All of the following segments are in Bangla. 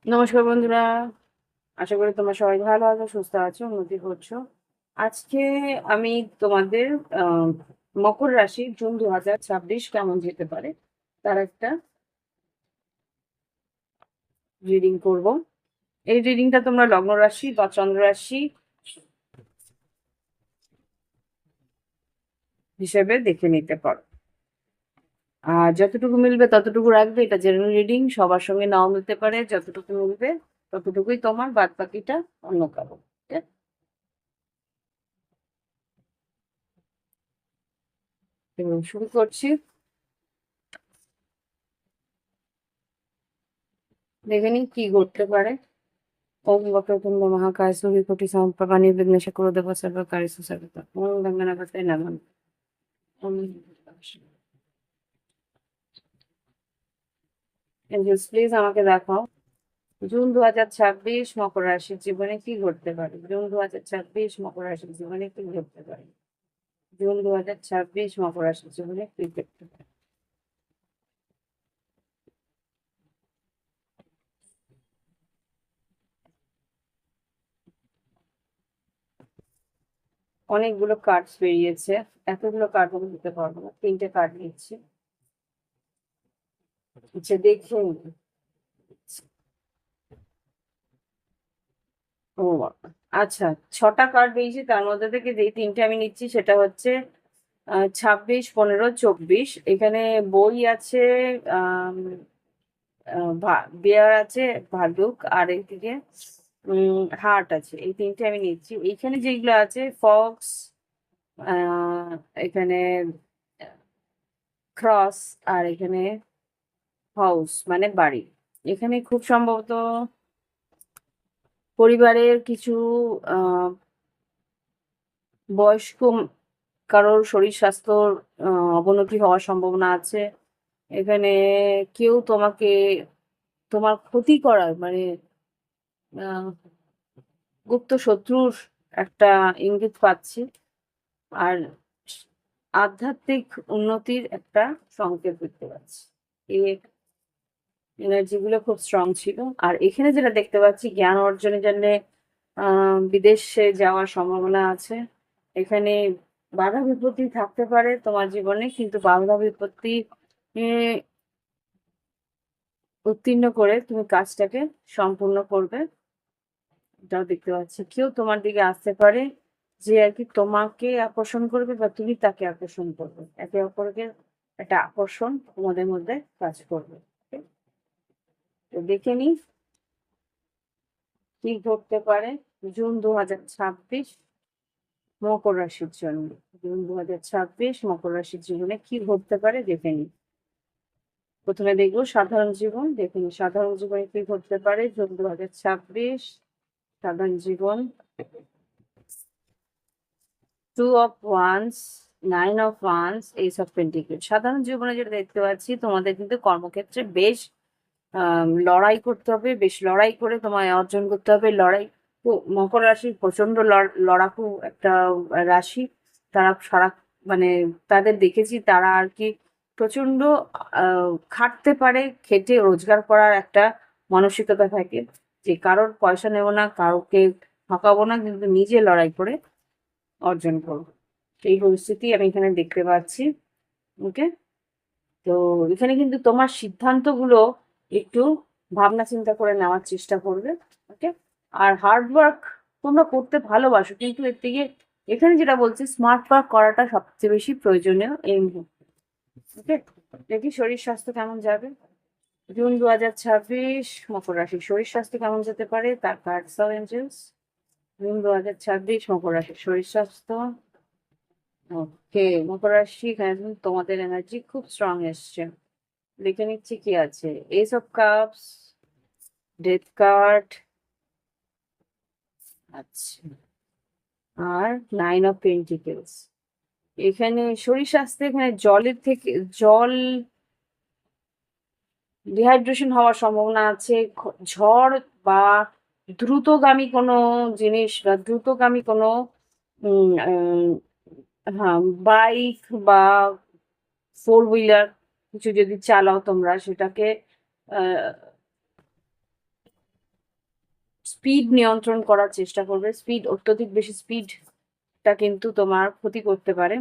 নমস্কার বন্ধুরা, আশা করি তোমরা সবাই ভালো আছো, সুস্থ আছো, উন্নতি করছো। আজকে আমি তোমাদের আহ, মকর রাশি জুন 2026 কেমন যেতে পারে তার একটা রিডিং করব। এই রিডিংটা তোমরা লগ্ন রাশি বা চন্দ্র রাশি হিসেবে দেখে নিতে পারো। আর যতটুকু মিলবে ততটুকু রাখবে, এটা জেনারেল রিডিং, সবার সঙ্গে নাও মিলতে পারে। যতটুকু মিলবে ততটুকুই তোমার, বাদ বাকিটা অন্য কারো। ঠিক আছে? তো শুরু করছি। দেখে নিই কি ঘটতে পারে। ওম वक्रतुंड महाकाय सूर्यकोटि समप्रभा निर्विघ्नं कुरु देव सर्वकार्येषु सर्वदा ओम गंगनाथाय नमः। ओम এঞ্জেলস প্লিজ আমাকে দেখাও জুন 2026 মকর রাশির জীবনে কি ঘটতে পারে। জুন 2026 মকর রাশির জীবনে কি ঘটতে পারে। জুন 2026 মকর রাশির জীবনে কি ঘটতে পারে। অনেকগুলো কার্ডস বেরিয়েছে, এতগুলো কার্ড আমি দিতে পারবো না, 3টে কার্ড নিচ্ছি। আচ্ছা দেখুন। ও বাবা! আচ্ছা, ৬টা কার্ড পেয়েছি, তার মধ্যে থেকে যেই ৩টে আমি নিচ্ছি সেটা হচ্ছে ২৬, ১৫, ২৪। এখানে বই আছে, আম আ বেয়ার আছে, ভাল্লুক, আর এইদিকে হার্ট আছে। এই ৩টে আমি নিচ্ছি। এইখানে যেইগুলো আছে ফক্স, আ এখানে ক্রস, আর এখানে হাউস মানে বাড়ি। এখানে খুব সম্ভবত পরিবারের কিছু আ বয়স্ক কারোর শরীর স্বাস্থ্যর আ অবনতি হওয়ার সম্ভাবনা আছে। এখানে কেউ তোমার ক্ষতি করার মানে আ গুপ্ত শত্রুর একটা ইঙ্গিত পাচ্ছি। আর স আধ্যাত্মিক উন্নতির একটা সংকেত দেখতে পাচ্ছি। এই এনার্জি গুলো খুব স্ট্রং ছিল। আর এখানে যেটা দেখতে পাচ্ছি, জ্ঞান অর্জনের জন্যে আ বিদেশে যাওয়ার সম্ভাবনা আছে। এখানে বাধা বিপত্তি থাকতে পারে তোমার জীবনে, কিন্তু বাধা বিপত্তি এ উত্তীর্ণ করে তুমি কাজটাকে সম্পূর্ণ করবে। এটাও দেখতে পাচ্ছি। কেউ তোমার দিকে আসতে পারে যে আরকি তোমাকে আকর্ষণ করবে বা তুমি তাকে আকর্ষণ করবে। একে অপরকে একটা আকর্ষণ তোমাদের মধ্যে কাজ করবে। ওকে? তো দেখে নিই কি ঘটতে পারে জুন 2026 মকর রাশির জন্য। জুন 2026 মকর রাশির জীবনে কি ঘটতে পারে দেখে নিই। প্রথমে দেখব সাধারণ জীবন। দেখে নিই সাধারণ জীবনে কি ঘটতে পারে জুন 2026 সাধারণ জীবন। Two of wands, nine of wands, ace of pentacle. সাধারণ জীবনে যেটা দেখতে পাচ্ছি, তোমাদের কিন্তু কর্মক্ষেত্রে বেশ লড়াই করতে হবে, বেশ লড়াই করে তোমায় অর্জন করতে হবে। লড়াই মকর রাশি প্রচন্ড লড়াকু একটা রাশি। তারা মানে তাদের দেখেছি তারা আর কি প্রচন্ড খাটতে পারে, খেটে রোজগার করার একটা মানসিকতা থাকে যে কারোর পয়সা নেব না, কাউকে ঠকাবো না, কিন্তু নিজে লড়াই করে অর্জন করবো। সেই পরিস্থিতি আমি এখানে দেখতে পাচ্ছি। ওকে? তো এখানে কিন্তু তোমার সিদ্ধান্তগুলো একটু ভাবনা চিন্তা করে নেওয়ার চেষ্টা করবে। ওকে? আর হার্ড ওয়ার্ক তোমরা করতে ভালোবাসো, কিন্তু এর থেকে এখানে যেটা বলছি স্মার্ট ওয়ার্ক করাটা সবচেয়ে বেশি প্রয়োজনীয় এই মুহূর্তে। ওকে? দেখি শরীর স্বাস্থ্য কেমন যাবে। জুন 2026 মকর রাশি শরীর স্বাস্থ্য কেমন যেতে পারে তার কার্ডস অফ এঞ্জেলস। জুন 2026 মকর রাশি শরীর স্বাস্থ্য। ওকে, মকর রাশি এখানে কিন্তু তোমাদের এনার্জি খুব স্ট্রং এসছে। লিখে নিচ্ছি কি আছে। S of cups, death card, আচ্ছা, আর নাইন অফ পেন্টিকেলস। এখানে শরীর স্বাস্থ্য, এখানে জল ডিহাইড্রেশন হওয়ার সম্ভাবনা আছে। ঝড় বা দ্রুতগামী কোনো জিনিস বা দ্রুতগামী কোনো উম, হ্যাঁ, বাইক বা ফোর হুইলার কিছু যদি চালাও তোমরা, সেটাকে স্পিড নিয়ন্ত্রণ করার চেষ্টা করবে। স্পিড, অত্যধিক বেশি স্পিডটা কিন্তু তোমার ক্ষতি করতে পারে।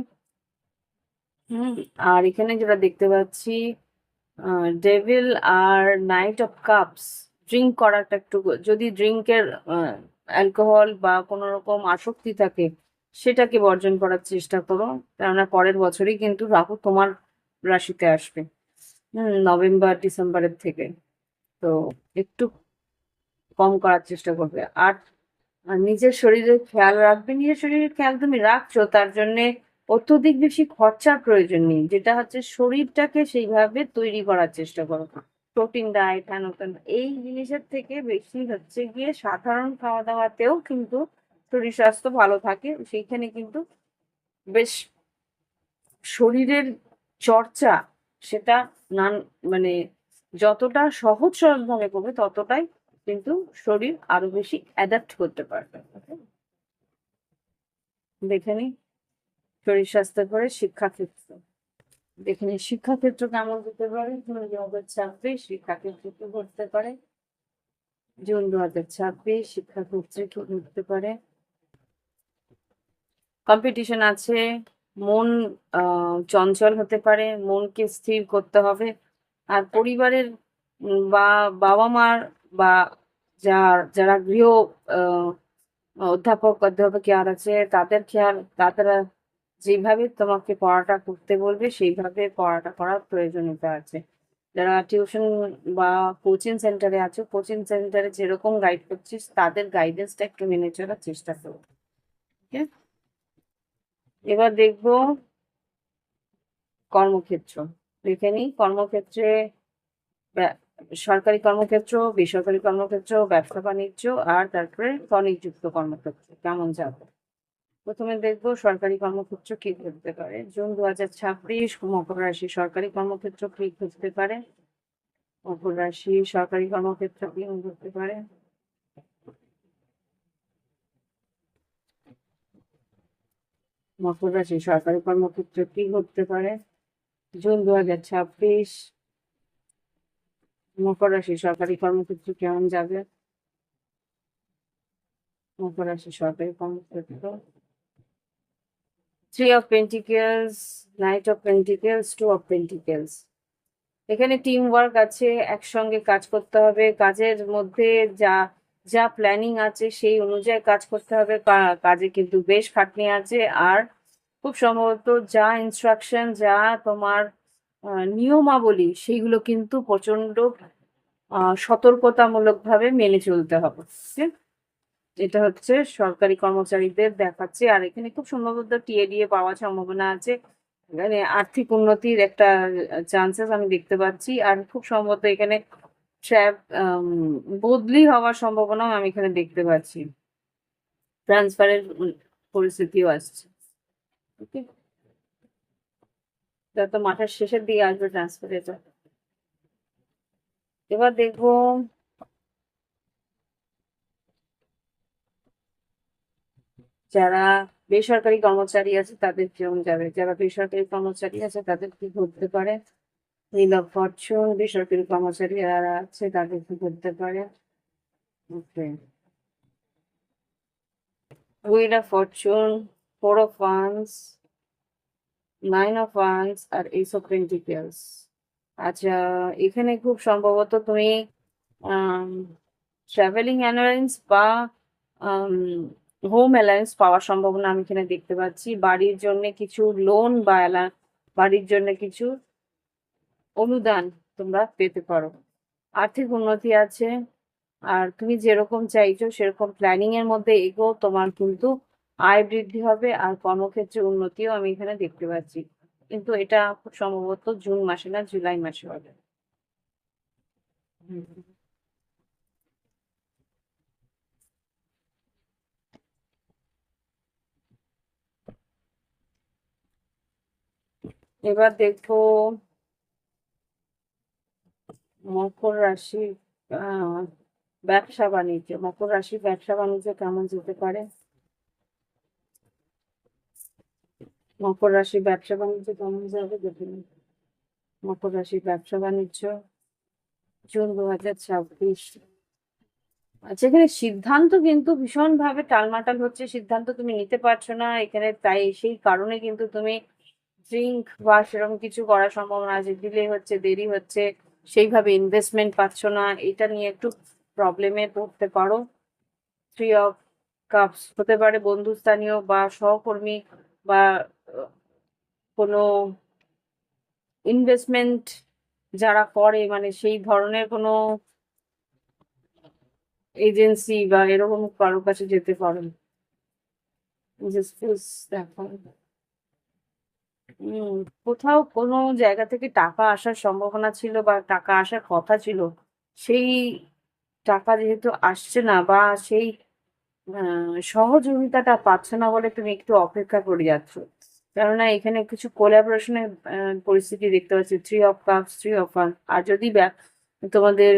আর এখানে যেটা দেখতে পাচ্ছি, ডেভিল আর নাইট অফ কাপস, ড্রিঙ্ক করাটা একটু, যদি ড্রিঙ্কের অ্যালকোহল বা কোনো রকম আসক্তি থাকে সেটাকে বর্জন করার চেষ্টা করো, কেননা পরের বছরই কিন্তু রাহু তোমার রাশিতে আসবে, নভেম্বর ডিসেম্বরের থেকে। তো একটু কম করার চেষ্টা করবে। আর নিজের শরীরের খেয়াল রাখবে। নিজের শরীরের খেয়াল তুমি রাখছো, তার জন্যে অত্যধিক বেশি খরচার প্রয়োজন নেই, যেটা হচ্ছে শরীরটাকে সেইভাবে তৈরি করার চেষ্টা করো। প্রোটিন ডায়েট, হ্যান ত্যান, এই জিনিসের থেকে বেশি হচ্ছে গিয়ে সাধারণ খাওয়া দাওয়াতেও কিন্তু শরীর স্বাস্থ্য ভালো থাকে। সেইখানে কিন্তু বেশ শরীরের চর্চা, সেটা নান মানে যতটা সহজ সরল ভাবে করবে ততটাই কিন্তু শরীর আরো বেশি অ্যাডাপ্ট করতে পারবে। দেখে নিই শরীর স্বাস্থ্য করে শিক্ষাক্ষেত্র। দেখে নিই শিক্ষাক্ষেত্র কেমন হতে পারে। জুন 2026 শিক্ষাক্ষেত্রে কি ঘটতে পারে। জুন 2026 শিক্ষাক্ষেত্রে কি ঘটতে পারে। কম্পিটিশন আছে, মন চঞ্চল হতে পারে, মনকে স্থির করতে হবে। আর পরিবারের বা বাবা মার বা যারা গৃহ আহ, অধ্যাপক আছে তাদের খেয়াল, তারা যেভাবে তোমাকে পড়াটা করতে বলবে সেইভাবে পড়াটা করার প্রয়োজনীয়তা আছে। যারা টিউশন বা কোচিং সেন্টারে আছো, কোচিং সেন্টারে যেরকম গাইড করছিস তাদের গাইডেন্সটা একটু মেনে চলার চেষ্টা করো। ঠিক আছে? এবার দেখবো কর্মক্ষেত্র। দেখে নিই কর্মক্ষেত্রে, সরকারি কর্মক্ষেত্র, বেসরকারি কর্মক্ষেত্র, ব্যবসা বাণিজ্য আর তারপরে স্বনিযুক্ত কর্মক্ষেত্র কেমন যাবে। প্রথমে দেখবো সরকারি কর্মক্ষেত্র কি ঘটতে পারে। জুন 2026 মকর রাশি সরকারি কর্মক্ষেত্র কি ঘটতে পারে। মকর রাশি সরকারি কর্মক্ষেত্র কি ঘটতে পারে। মকর রাশি সরকারি কর্মক্ষেত্র কি ঘটতে পারে। জুন 2026 মকর রাশি সরকারি কর্মক্ষেত্র কেমন যাবে। মকর রাশি সরকারি কর্মক্ষেত্র, three of pentacles, knight of pentacles, two of pentacles. এখানে টিম ওয়ার্ক আছে, একসঙ্গে কাজ করতে হবে, কাজের মধ্যে যা যা প্ল্যানিং আছে সেই অনুযায়ী কাজ করতে হবে। কাজে কিন্তু বেশ খাটনি আছে। আর খুব সম্ভবত যা ইনস্ট্রাকশন, যা তোমার নিয়মাবলী, সেইগুলো কিন্তু প্রচন্ড সতর্কতামূলকভাবে মেনে চলতে হবে। ঠিক? এটা হচ্ছে সরকারি কর্মচারীদের দেখাচ্ছে। আর এখানে খুব সম্ভবত টিএডিএ পাওয়ার সম্ভাবনা আছে। এখানে আর্থিক উন্নতির একটা চান্সেস আমি দেখতে পাচ্ছি। আর খুব সম্ভবত এখানে ট্র্যাপ বদলি হওয়ার সম্ভাবনাও আমি এখানে দেখতে পাচ্ছি। ট্রান্সফারের পরিস্থিতিও আসছে। ওকে, তো মাসের শেষের দিকে আসবে ট্রান্সফার এটা। এবার দেখবো যারা বেসরকারি কর্মচারী আছে তাদের কেমন যাবে। যারা বেসরকারি কর্মচারী আছে তাদের কি ঘটতে পারে। হুইল অফ ফরচুন, বেসরকারি কর্মচারী যারা আছে তাদের কি ঘটতে পারে। Okay, wheel of fortune, four of wands, nine of wands আর এইস অফ পেন্টিকেলস। আচ্ছা, এখানে খুব সম্ভবত তুমি ট্রাভেলিং অ্যালায়েন্স বা হোম অ্যালায়েন্স পাওয়ার সম্ভাবনা আমি এখানে দেখতে পাচ্ছি। বাড়ির জন্য কিছু লোন বা বাড়ির জন্য কিছু অনুদান তোমরা পেতে পারো। আর্থিক উন্নতি আছে। আর তুমি যেরকম চাইছো সেরকম প্ল্যানিং এর মধ্যে এগো, তোমার কিন্তু আয় বৃদ্ধি হবে আর কর্মক্ষেত্রে উন্নতিও আমি এখানে দেখতে পাচ্ছি। কিন্তু এটা খুব সম্ভবত জুন মাসে না জুলাই মাসে হবে। হুম। এবার দেখবো মকর রাশি আহ ব্যবসা বাণিজ্য। মকর রাশি ব্যবসা বাণিজ্য কেমন যেতে পারে। মকর রাশি ব্যবসা বাণিজ্য কেমন যাবে দেখুন। মকর রাশি ব্যবসা বাণিজ্য জুন 2026 আচ্ছা, এখানে সিদ্ধান্ত কিন্তু ভীষণ ভাবে টালমাটাল হচ্ছে, সিদ্ধান্ত তুমি নিতে পারছো না এখানে, তাই সেই কারণে কিন্তু তুমি ড্রিঙ্ক বা সেরকম কিছু করার সম্ভাবনা আছে, ডিলে হচ্ছে, দেরি হচ্ছে, সেইভাবে ইনভেস্টমেন্ট পাচ্ছ না, এটা নিয়ে একটু প্রবলেমে পড়তে পারো। থ্রি অফ কাপস হতে পারে বন্ধুস্থানীয় বা সহকর্মী বা আহ, কোনো ইনভেস্টমেন্ট যারা করে, মানে সেই ধরনের কোনো এজেন্সি বা এরকম কারোর কাছে যেতে পারো। দেখো, উম কোথাও কোনো জায়গা থেকে টাকা আসার সম্ভাবনা ছিল বা টাকা আসার কথা ছিল, সেই টাকা যেহেতু আসছে না বা সেই সহযোগিতাটা পাচ্ছ না বলে তুমি একটু অপেক্ষা করে যাচ্ছ। কেননা এখানে কিছু কোলাবোরেশনের পরিস্থিতি দেখতে পাচ্ছি, three of cups, three of wand. আর যদি তোমাদের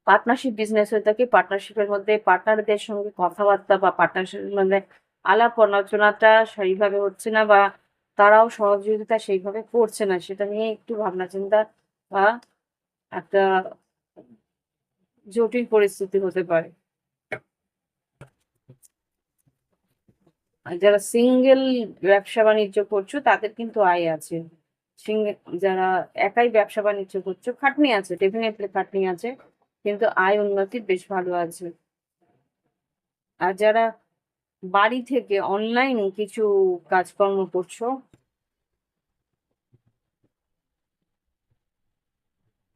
পার্টনারশিপ বিজনেস হয়ে থাকে, পার্টনারশিপের মধ্যে পার্টনারদের সঙ্গে কথাবার্তা বা পার্টনারশিপের মধ্যে আলাপ আলোচনাটা সেইভাবে হচ্ছে না বা তারাও সহযোগিতা সেইভাবে করছে না, সেটা নিয়ে একটু ভাবনা চিন্তা বা একটা জটিল পরিস্থিতি হতে পারে। আর যারা সিঙ্গেল ব্যবসা বাণিজ্য করছো তাদের কিন্তু আয় আছে। সিঙ্গেল যারা একাই ব্যবসা বাণিজ্য করছো, খাটনি আছে, ডেফিনেটলি খাটনি আছে, কিন্তু আয় উন্নতি বেশ ভালো আছে। আর যারা বাড়ি থেকে অনলাইন কিছু কাজকর্ম করছো,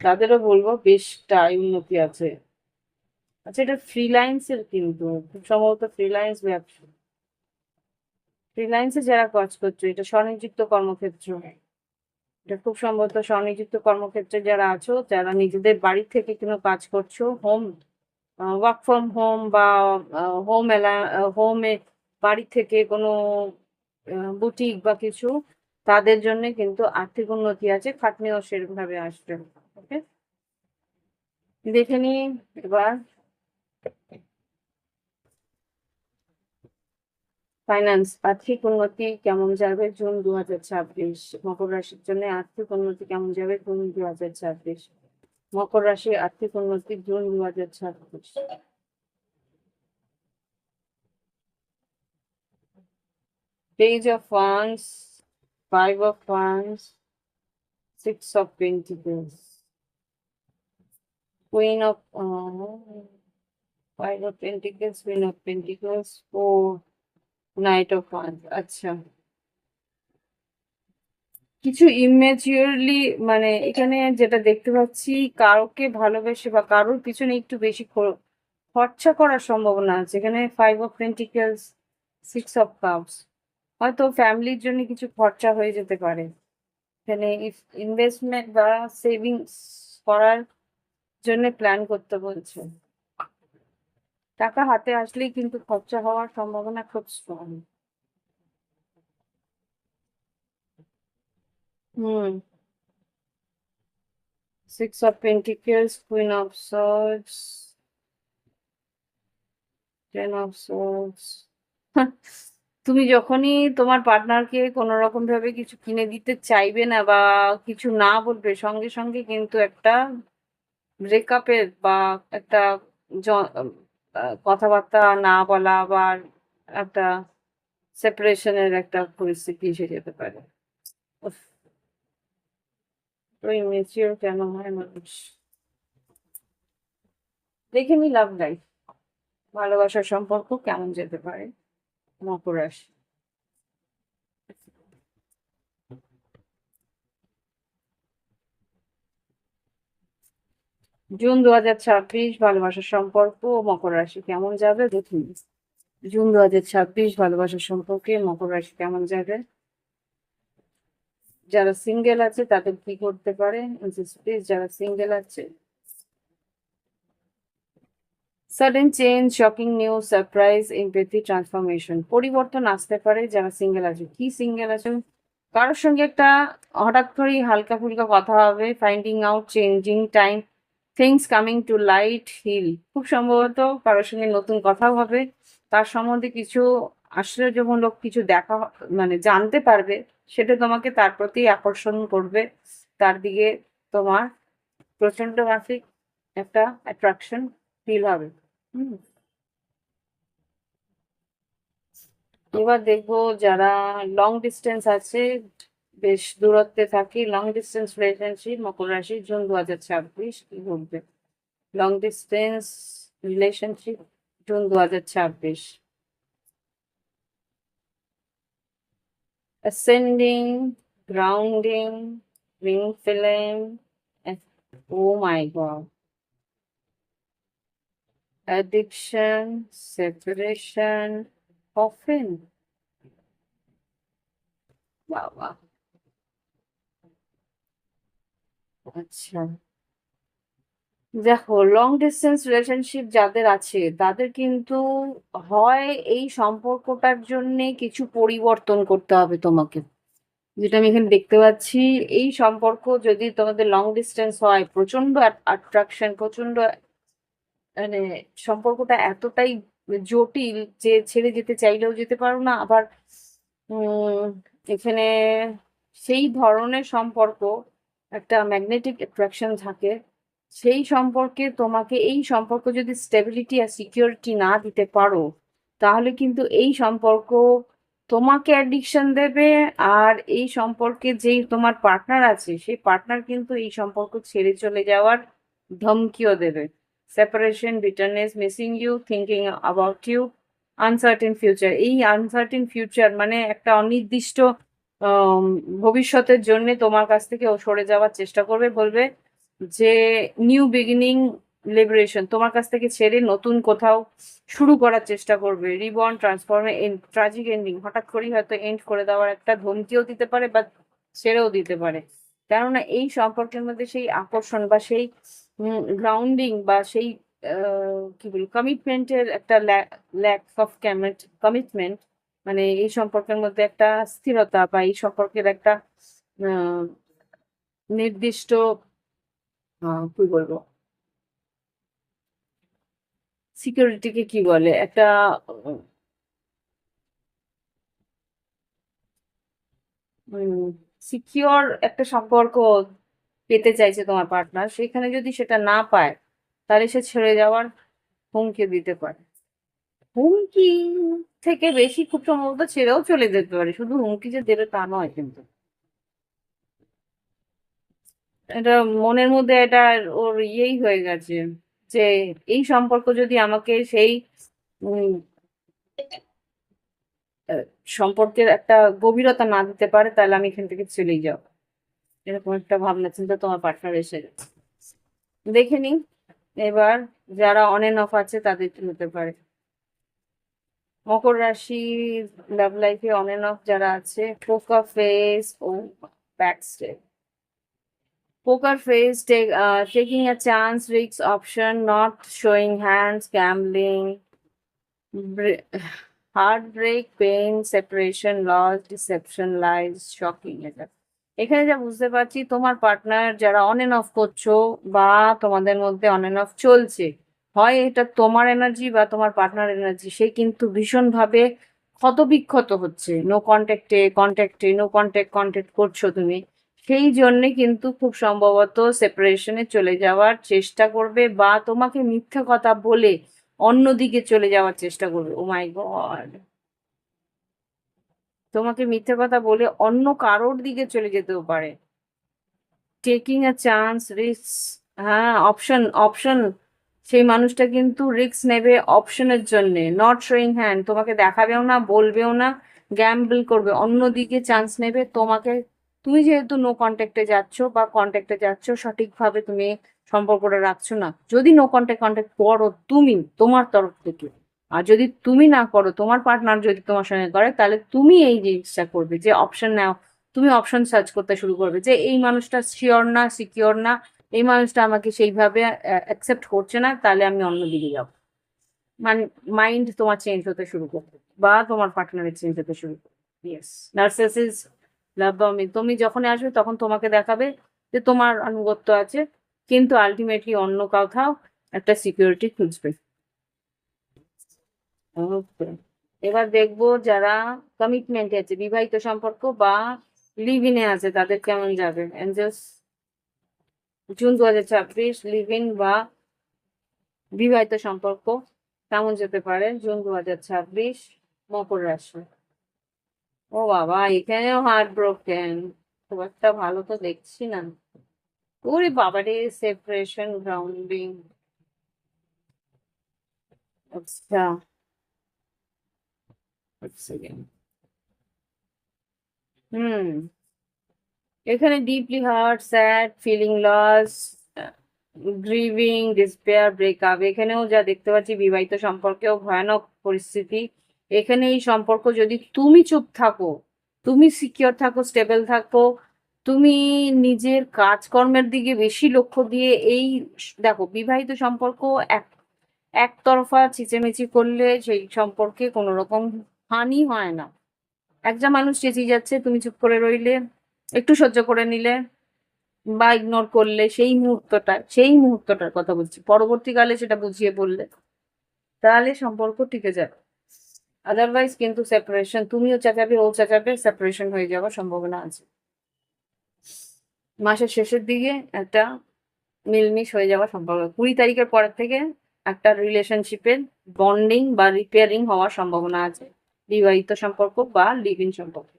তাদেরও বলবো বেশটা আয় উন্নতি আছে। আচ্ছা, এটা ফ্রিল্যান্সের কিন্তু খুব সম্ভবত ফ্রিল্যান্স ব্যবসা, ফ্রিল্যান্সে যারা কাজ করছো, এটা স্বনিযুক্ত কর্মক্ষেত্র, এটা খুব সম্ভবত স্বনিযুক্ত কর্মক্ষেত্রে যারা আছো, যারা নিজেদের বাড়ি থেকে কোনো কাজ করছো, হোম ওয়ার্ক ফ্রম হোম বা হোমে বাড়ি থেকে কোনো বুটিক বা কিছু, তাদের জন্য কিন্তু আর্থিক উন্নতি আছে, খাটনিও সেরকম ভাবে আসবে। ওকে, দেখে নি এবার ফাইন্যান্স, আর্থিক উন্নতি কেমন যাবে জুন 2026, মকর রাশির জন্য আর্থিক উন্নতি কেমন যাবে জুন 2026, মকর রাশি আর্থিক উন্নতি June 2026। Page of wands, five of wands, six of pentacles, queen of five of pentacles, queen of pentacles, four, night of wands. আচ্ছা, কিছু ইমেচিওরলি, মানে এখানে যেটা দেখতে পাচ্ছি, কারোকে ভালোবেসে বা কারোর পিছনে একটু বেশি খরচা করার সম্ভাবনা আছে। এখানে five of pentacles, six of cups, হয়তো ফ্যামিলির জন্য কিছু খরচা হয়ে যেতে পারে। এখানে ইনভেস্টমেন্ট বা সেভিংস করার জন্য প্ল্যান করতে বলছে। টাকা হাতে আসলেই কিন্তু খরচা হওয়ার সম্ভাবনা খুব strong. Hmm, six of pentacles, queen of swords, ten of swords. তুমি যখনই তোমার পার্টনারকে কোনো রকম ভাবে কিছু কিনে দিতে চাইবে না বা কিছু না বলবে, সঙ্গে সঙ্গে কিন্তু একটা ব্রেকআপের বা একটা কথাবার্তা না বলা বা একটা সেপারেশনের একটা পরিস্থিতি এসে যেতে পারে। উফ, তো ইমেচিওর কেন হয় মানুষ। দেখে নি লাভ লাইফ, ভালোবাসার সম্পর্ক কেমন যেতে পারে মকর রাশি। জুন 2026 ভালোবাসার সম্পর্ক মকর রাশি কেমন যাবে দেখুন। জুন 2026 ভালোবাসার সম্পর্কে মকর রাশি কেমন যাবে। যারা সিঙ্গেল আছে তাদের কি করতে পারে, প্লিজ যারা সিঙ্গেল আছে। Sudden change, shocking news, surprise, empathy, transformation, পরিবর্তন আসতে পারে যারা সিঙ্গেল আছে। কি সিঙ্গেল আছে, কারোর সঙ্গে একটা হঠাৎ করেই হালকা ফুলকা কথা হবে, finding out, changing time, things coming to light, heal, খুব সম্ভবত কারোর সঙ্গে নতুন কথাও হবে, তার সম্বন্ধে কিছু আশ্চর্যজনক কিছু মানে জানতে পারবে, সেটা তোমাকে তার প্রতি আকর্ষণ করবে, তার দিকে তোমার প্রচন্ড মাফিক একটা অ্যাট্রাকশন ফিল হবে। হুম। এবার দেখবো যারা লং ডিস্টেন্স আছে, বেশ দূরত্বে থাকি, লং ডিস্টেন্স রিলেশনশিপ, মকর রাশি, জুন 2026 কি ঘটবে? Long distance relationship, June 2026। ascending, grounding, twin flame, oh my god, addiction, separation, coffin, বাবা, আচ্ছা। দেখো, লং ডিস্টেন্স রিলেশনশিপ যাদের আছে তাদের কিন্তু হয় এই সম্পর্কটার জন্য কিছু পরিবর্তন করতে হবে তোমাকে, যেটা আমি এখানে দেখতে পাচ্ছি। এই সম্পর্ক যদি তোমাদের লং ডিস্টেন্স হয়, প্রচন্ড অ্যাট্রাকশন, প্রচন্ড মানে সম্পর্কটা এতটাই জটিল যে ছেড়ে যেতে চাইলেও যেতে পারো না। আবার উম এখানে সেই ধরনের সম্পর্ক, একটা ম্যাগনেটিক অ্যাট্রাকশন থাকে, সেই সম্পর্কে তোমাকে, এই সম্পর্ক যদি স্টেবিলিটি আর সিকিউরিটি না দিতে পারো, তাহলে কিন্তু এই সম্পর্ক তোমাকে অ্যাডিকশন দেবে। আর এই সম্পর্কে যেই তোমার পার্টনার আছে, সেই পার্টনার কিন্তু এই সম্পর্ক ছেড়ে চলে যাওয়ার ধমকিও দেবে। Separation, bitterness, missing you, thinking about you, uncertain future. এই আনসার্টেন ফিউচার মানে একটা অনির্দিষ্ট আম, ভবিষ্যতের জন্য তোমার কাছ থেকে ও সরে যাওয়ার চেষ্টা করবে, বলবে যে নিউ বিগিনিং, লিবারেশন, তোমার কাছ থেকে ছেড়ে নতুন কোথাও শুরু করার চেষ্টা করবে। রিবর্ন, ট্রান্সফর্মে, ট্রাজিক এন্ডিং, হঠাৎ করেই হয়তো এন্ড করে দেওয়ার একটা ধমকিও দিতে পারে বা ছেড়েও দিতে পারে। কেননা এই সম্পর্কের মধ্যে সেই আকর্ষণ বা সেই গ্রাউন্ডিং বা সেই কি বলি, কমিটমেন্টের একটা ল্যাক অফ কমিটমেন্ট, মানে এই সম্পর্কের মধ্যে একটা স্থিরতা বা এই সম্পর্কের একটা আহ, নির্দিষ্ট কি বলবো, সিকিউরিটিকে কি বলে, একটা সিকিওর একটা সম্পর্ক পেতে চাইছে তোমার পার্টনার, সেখানে যদি সেটা না পায়, তাহলে সে ছেড়ে যাওয়ার হুমকি দিতে পারে। হুমকি থেকে বেশি খুব সম্ভবত ছেড়েও চলে যেতে পারে, শুধু হুমকি যে দেবে তা নয় কিন্তু। এটা মনের মধ্যে এটা ওর ইয়েই হয়ে গেছে যে এই সম্পর্ক যদি আমাকে সেই উম, আহ, সম্পর্কের একটা গভীরতা না দিতে পারে, তাহলে আমি এখান থেকে চলেই যাব। এরকম একটা ভাবনা চিন্তা তোমার পার্টনার এসে গেছে। দেখে নি এবার যারা অন এন্ড অফ আছে তাদের কি হতে পারে। মকর রাশি, লাভ লাইফে অন এন্ড অফ যারা আছে, পোকার ফেস ও back step. Poker face, taking a chance, risk option, not showing hands, gambling, br- heartbreak, pain, separation, loss, deception, lies, shocking এটা। এখানে যা বুঝতে পারছি, তোমার পার্টনার যারা অন এন্ড অফ করছো বা তোমাদের মধ্যে অন এন্ড অফ চলছে, হয় এটা তোমার এনার্জি বা তোমার পার্টনার এনার্জি, সে কিন্তু ভীষণভাবে ক্ষতবিক্ষত হচ্ছে। নো কন্ট্যাক্টে কন্ট্যাক্টে, নো কন্ট্যাক্ট কন্ট্যাক্ট করছো তুমি, সেই জন্যে কিন্তু খুব সম্ভবত সেপারেশনে চলে যাওয়ার চেষ্টা করবে বা তোমাকে মিথ্যা কথা বলে অন্যদিকে চলে যাওয়ার চেষ্টা করবে। ও মাই গড, তোমাকে মিথ্যে কথা বলে অন্য কারোর দিকে চলে যেতেও পারে। টেকিং আ চান্স, রিস্ক, হ্যাঁ, অপশন অপশন, সেই মানুষটা কিন্তু রিস্ক নেবে অপশনের জন্যে। নট শোয়িং হ্যান্ড, তোমাকে দেখাবেও না, বলবেও না, গ্যাম্বল করবে, অন্যদিকে চান্স নেবে তোমাকে। তুমি যেহেতু নো কন্ট্যাক্টে যাচ্ছ বা কন্ট্যাক্টে যাচ্ছ, সঠিকভাবে তুমি সম্পর্কটা রাখছো না। যদি নো কন্ট্যাক্ট কন্ট্যাক্ট করো তুমি তোমার তরফ থেকে, আর যদি তুমি না করো, তোমার পার্টনার যদি তোমার সঙ্গে করে, তাহলে তুমি এই জিনিসটা করবে যে অপশন নাও। তুমি অপশন সার্চ করতে শুরু করবে যে এই মানুষটা শিওর না, সিকিওর না, এই মানুষটা আমাকে সেইভাবে অ্যাকসেপ্ট করছে না, তাহলে আমি অন্যদিকে যাবো। মানে মাইন্ড তোমার চেঞ্জ হতে শুরু করবে বা তোমার পার্টনারের চেঞ্জ হতে শুরু করবে। ইয়েস, নার্সিসিস লাভ বম্বিং, তুমি যখন আসবে তখন তোমাকে দেখাবে যে তোমার আনুগত্য আছে, কিন্তু আলটিমেটলি অন্য কোথাও একটা সিকিউরিটি খুঁজবে। ওকে, এবার দেখবো যারা কমিটমেন্টে আছে, বিবাহিত সম্পর্ক বা লিভ ইনে আছে, তাদের কেমন যাবে। এঞ্জেলস, জুন 2026, লিভ ইন বা বিবাহিত সম্পর্ক কেমন যেতে পারে জুন 2026 মকর রাশি। ও বাবা, এখানেও হার্ট ব্রোকেন। খুব একটা ভালো তো দেখছি না। ওরে বাবারে, সেপারেশন, গ্রাউন্ডিং। আচ্ছা, এক সেকেন্ড। হুম, এখানে deeply hurt, sad, feeling loss, grieving, despair, breakup. এখানেও যা দেখতে পাচ্ছি বিবাহিত সম্পর্কেও ভয়ানক পরিস্থিতি। এখানে এই সম্পর্ক যদি তুমি চুপ থাকো, তুমি সিকিওর থাকো, স্টেবল থাকো, তুমি নিজের কাজকর্মের দিকে বেশি লক্ষ্য দিয়ে এই দেখো, বিবাহিত সম্পর্ক এক একতরফা চেঁচামেচি করলে সেই সম্পর্কে কোনো রকম হানি হয় না। একটা মানুষ চেঁচিয়ে যাচ্ছে, তুমি চুপ করে রইলে, একটু সহ্য করে নিলে বা ইগনোর করলে, সেই মুহূর্তটার কথা বলছি, পরবর্তীকালে সেটা বুঝিয়ে বললে, তাহলে সম্পর্ক টিকে যাবে। আদারওয়াইজ কিন্তু সেপারেশন, তুমিও চেঁচাবে, ও চেঁচাবে, সেপারেশন হয়ে যাওয়ার সম্ভাবনা আছে। মাসের শেষের দিকে একটা মিলমিশ হয়ে যাওয়ার সম্ভাবনা, 20 তারিখের পরের থেকে একটা রিলেশনশিপের বন্ডিং বা রিপেয়ারিং হওয়ার সম্ভাবনা আছে, বিবাহিত সম্পর্ক বা লিভ ইন সম্পর্ক।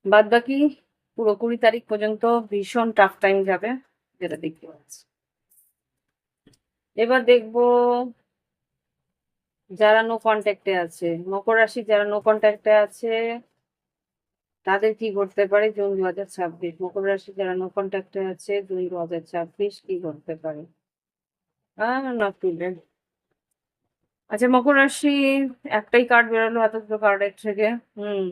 বাদ বাকি পুরো 20 তারিখ পর্যন্ত ভীষণ টাফ টাইম যাবে, যেটা দেখতে পাচ্ছি। এবার দেখবো যারা নো কন্ট্যাক্টে আছে, মকর রাশি যারা নো কন্ট্যাক্টে আছে তাদের কি করতে পারে জুন 2026। মকর রাশি যারা নো কন্ট্যাক্টে আছে জুন 2026 কি করতে পারে। Not today. আচ্ছা, মকর রাশি একটাই কার্ড বেরোলো এতগুলো কার্ডের থেকে। হুম,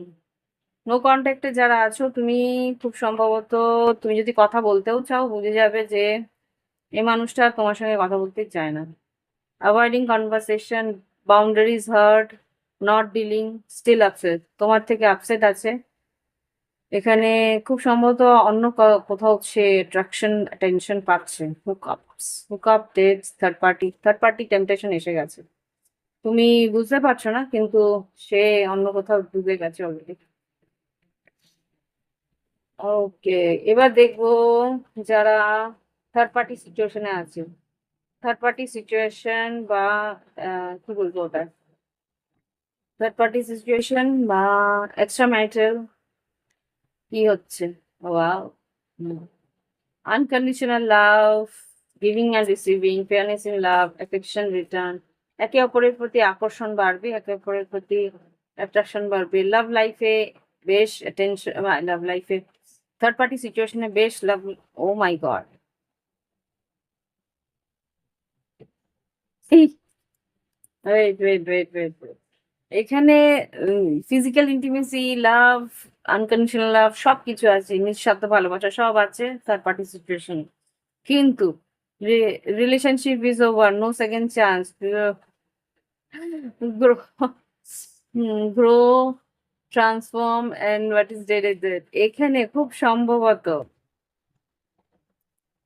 নো কন্ট্যাক্টে যারা আছো তুমি, খুব সম্ভবত তুমি যদি কথা বলতেও চাও বুঝে যাবে যে এই মানুষটা আর তোমার সঙ্গে কথা বলতে চায় না। Avoiding conversation, boundaries hurt, not dealing, still upset, তোমার থেকে আপসেট আছে। এখানে খুব সম্ভবত অন্য কোথাও সে অ্যাট্রাকশন টেনশন পাচ্ছে। Hookup dates, third party temptation এসে গেছে। তুমি বুঝতে পারছো না, কিন্তু সে অন্য কোথাও ডুবে গেছে অলরেডি। ওকে, এবার দেখবো যারা থার্ড পার্টি সিচুয়েশনে আছে। থার্ড পার্টি সিচুয়েশন বা কি বলবো ওটা, থার্ড পার্টি সিচুয়েশন বা এক্সট্রা ম্যারিটাল কি হচ্ছে। Wow, unconditional love, giving and receiving, fairness in love, affection return, একে অপরের প্রতি আকর্ষণ বাড়বে, একে অপরের প্রতি অ্যাট্রাকশন বাড়বে। লাভ লাইফে বেশ টেনশন, লাভ লাইফে থার্ড পার্টি সিচুয়েশনে বেশ love. Oh my god, wait wait wait wait wait, এখানে physical intimacy, love, unconditional love সবকিছু আছে, নিঃস্বার্থ ভালোবাসা সব আছে থার্ড পার্টি সিচুয়েশন। কিন্তু relationship is over, no second chance, grow, grow, transform and what is dead is dead. এখানে খুব সম্ভবত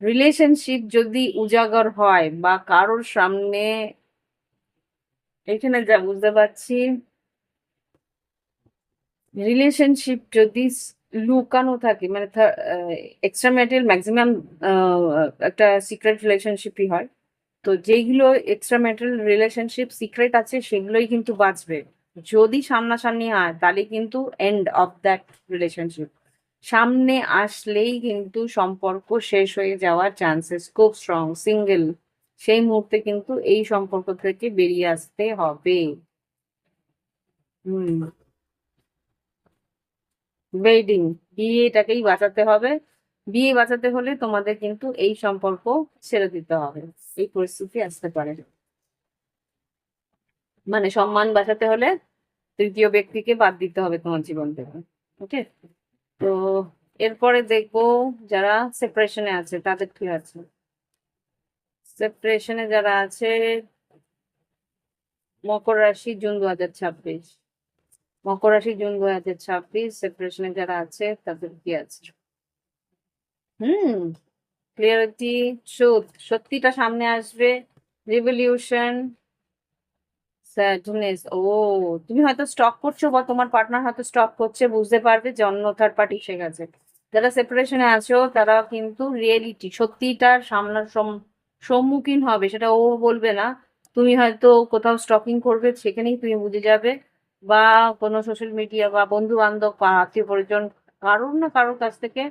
রিলেশনশিপ যদি উজাগর হয় বা কারোর সামনে, এখানে যা বুঝতে পারছি রিলেশনশিপ যদি লুকানো থাকে, মানে এক্সট্রা ম্যারিটাল ম্যাক্সিমাম একটা সিক্রেট রিলেশনশিপই হয়। তো যেইগুলো এক্সট্রা ম্যারিটাল রিলেশনশিপ সিক্রেট আছে সেগুলোই কিন্তু বাঁচবে। যদি সামনাসামনি হয় তাহলে কিন্তু এন্ড অফ দ্যাট রিলেশনশিপ, সামনে আসলেই কিন্তু সম্পর্ক শেষ হয়ে যাওয়ার চান্সেস খুব স্ট্রং। সিঙ্গেল সেই মুহূর্তে কিন্তু এই সম্পর্ক থেকে বেরিয়ে আসতে হবে। হুম, ওয়েডিং, বিয়েটাকেই বাঁচাতে হবে। বিয়ে বাঁচাতে হলে তোমাদের কিন্তু এই সম্পর্ক ছেড়ে দিতে হবে, এই পরিস্থিতি আসতে পারে। মানে সম্মান বাঁচাতে হলে তৃতীয় ব্যক্তিকে বাদ দিতে হবে তোমার জীবন থেকে। ওকে, তো এরপরে দেখবো যারা সেপারেশনে আছে তাদের কি আছে। সেপারেশনে যারা আছে মকর রাশি জুন 2026, মকর রাশি জুন 2026 সেপারেশনে যারা আছে তাদের কি আছে। হুম, ক্লিয়ারিটি, ট্রুথ, সত্যিটা সামনে আসবে, রিভলিউশন, স্যাডনেস। ও, তুমি হয়তো স্টক করছো বা তোমার পার্টনার হয়তো স্টক করছে, বুঝতে পারবে যে অন্য থার্ড পার্টি এসে গেছে। যারা সেপারেশনে আছো তারা কিন্তু রিয়েলিটি, সত্যিটার সম্মুখীন হবে, সেটা ও বলবে না। তুমি হয়তো কোথাও স্টকিং করবে, সেখানেই তুমি বুঝে যাবে, বা কোনো সোশ্যাল মিডিয়া বা বন্ধু বান্ধব বা আত্মীয় পরিজন কারোর না কারোর কাছ থেকে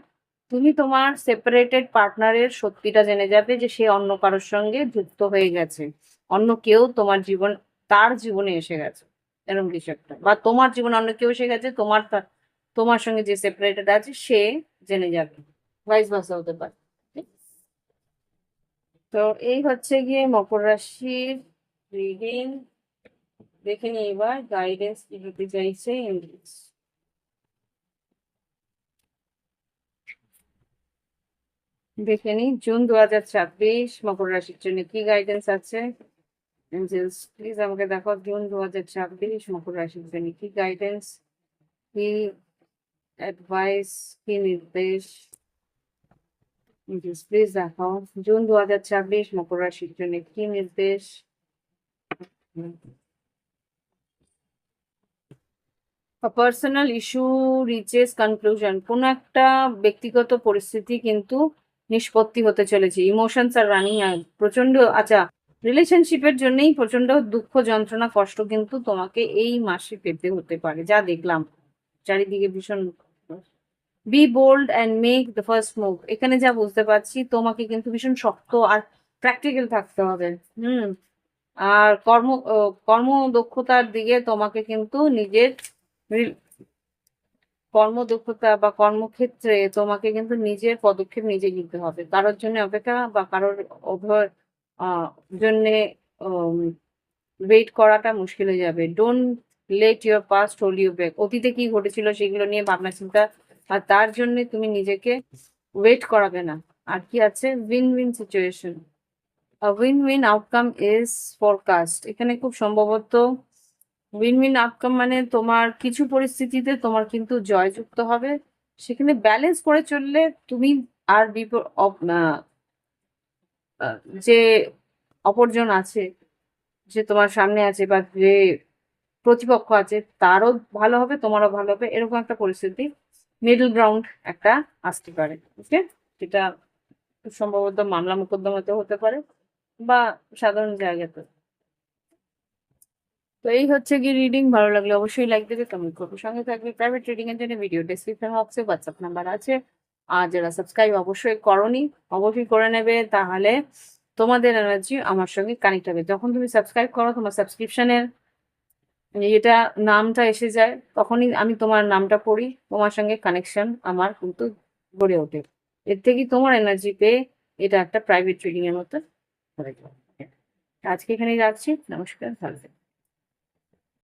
তুমি তোমার সেপারেটেড পার্টনারের সত্যিটা জেনে যাবে যে সে অন্য কারোর সঙ্গে যুক্ত হয়ে গেছে, অন্য কেউ তোমার জীবন তার জীবনে এসে গেছে, এরকম কিছু একটা, বা তোমার জীবনে অন্য কেউ এসে গেছে, তোমার সঙ্গে যে সেপারেটেড আছে সে জেনে যাবে, ভাইস ভার্সা হতে পারে। তো এই হচ্ছে গিয়ে মকর রাশির রিডিং। দেখে নিই এবার গাইডেন্স কি দিতে চাইছে ইংলিশ। দেখে নিই জুন 2026 মকর রাশির জন্য কি গাইডেন্স আছে। এঞ্জেলস প্লিজ আমাকে দেখো জুন 2026 মকর রাশির জন্য কি গাইডেন্স, কি অ্যাডভাইস, কি নির্দেশ। এঞ্জেলস প্লিজ দেখো জুন 2026 মকর রাশির জন্য কি নির্দেশ। পার্সোনাল ইস্যু রিচেস কনক্লুশন, কোনো একটা ব্যক্তিগত পরিস্থিতি কিন্তু নিষ্পত্তি হতে চলেছে। ইমোশনস আর রানিং প্রচন্ড, আচ্ছা রিলেশনশিপের জন্যই প্রচন্ড দুঃখ যন্ত্রণা কষ্ট কিন্তু তোমাকে এই মাসে পেতে হতে পারে, যা দেখলাম চারিদিকে ভীষণ। Be bold and make the first move, এখানে যা বুঝতে পারছি তোমাকে কিন্তু ভীষণ শক্ত আর প্র্যাকটিক্যাল থাকতে হবে। হুম। আর কর্মদক্ষতার দিকে তোমাকে কিন্তু নিজের কর্মদক্ষতা বা কর্মক্ষেত্রে তোমাকে কিন্তু নিজের পদক্ষেপ নিজে নিতে হবে, কারোর জন্য অপেক্ষা বা কারোর অভয় জন্যে ওয়েট করাটা মুশকিল হয়ে যাবে। Don't let your past hold you back, অতীতে কি ঘটেছিল সেগুলো নিয়ে ভাবনা চিন্তা, আর তার জন্য তুমি নিজেকে ওয়েট করাবে না। আর কি আছে, win win situation, win win outcome is forecast, এখানে খুব সম্ভবত উইন উইন আউটকাম মানে তোমার কিছু পরিস্থিতিতে তোমার কিন্তু জয়যুক্ত হবে, সেখানে ব্যালেন্স করে চললে তুমি আর আহ, যে অপরজন আছে, যে তোমার সামনে আছে বা যে প্রতিপক্ষ আছে, তারও ভালো হবে তোমারও ভালো হবে, এরকম একটা পরিস্থিতি মিডল গ্রাউন্ড একটা আসতে পারে। ওকে, যেটা খুব সম্ভবত মামলা মোকদ্দমাতে হতে পারে বা সাধারণ জায়গাতে। তো এই হচ্ছে কি রিডিং, ভালো লাগলে অবশ্যই লাইক দেবে, কমেন্ট করবে, সঙ্গে থাকবে। প্রাইভেট রিডিং এর জন্য ভিডিও ডেসক্রিপশন বক্সে হোয়াটসঅ্যাপ নাম্বার আছে। আর যারা সাবস্ক্রাইব অবশ্যই করনি, অবশ্যই করে নেবে, তাহলে তোমাদের এনার্জি আমার সঙ্গে কানেক্ট হবে। যখন তুমি সাবস্ক্রাইব করো তোমার সাবস্ক্রিপশনের এটা নামটা এসে যায়, তখনই আমি তোমার নামটা পড়ি, তোমার সঙ্গে কানেকশন আমার কিন্তু গড়ে ওঠে। এর থেকেই তোমার এনার্জি পেয়ে এটা একটা প্রাইভেট রিডিং এর মতো হয়ে যায়। আজকে এখানেই রাখছি, নমস্কার, ভালো থেকো।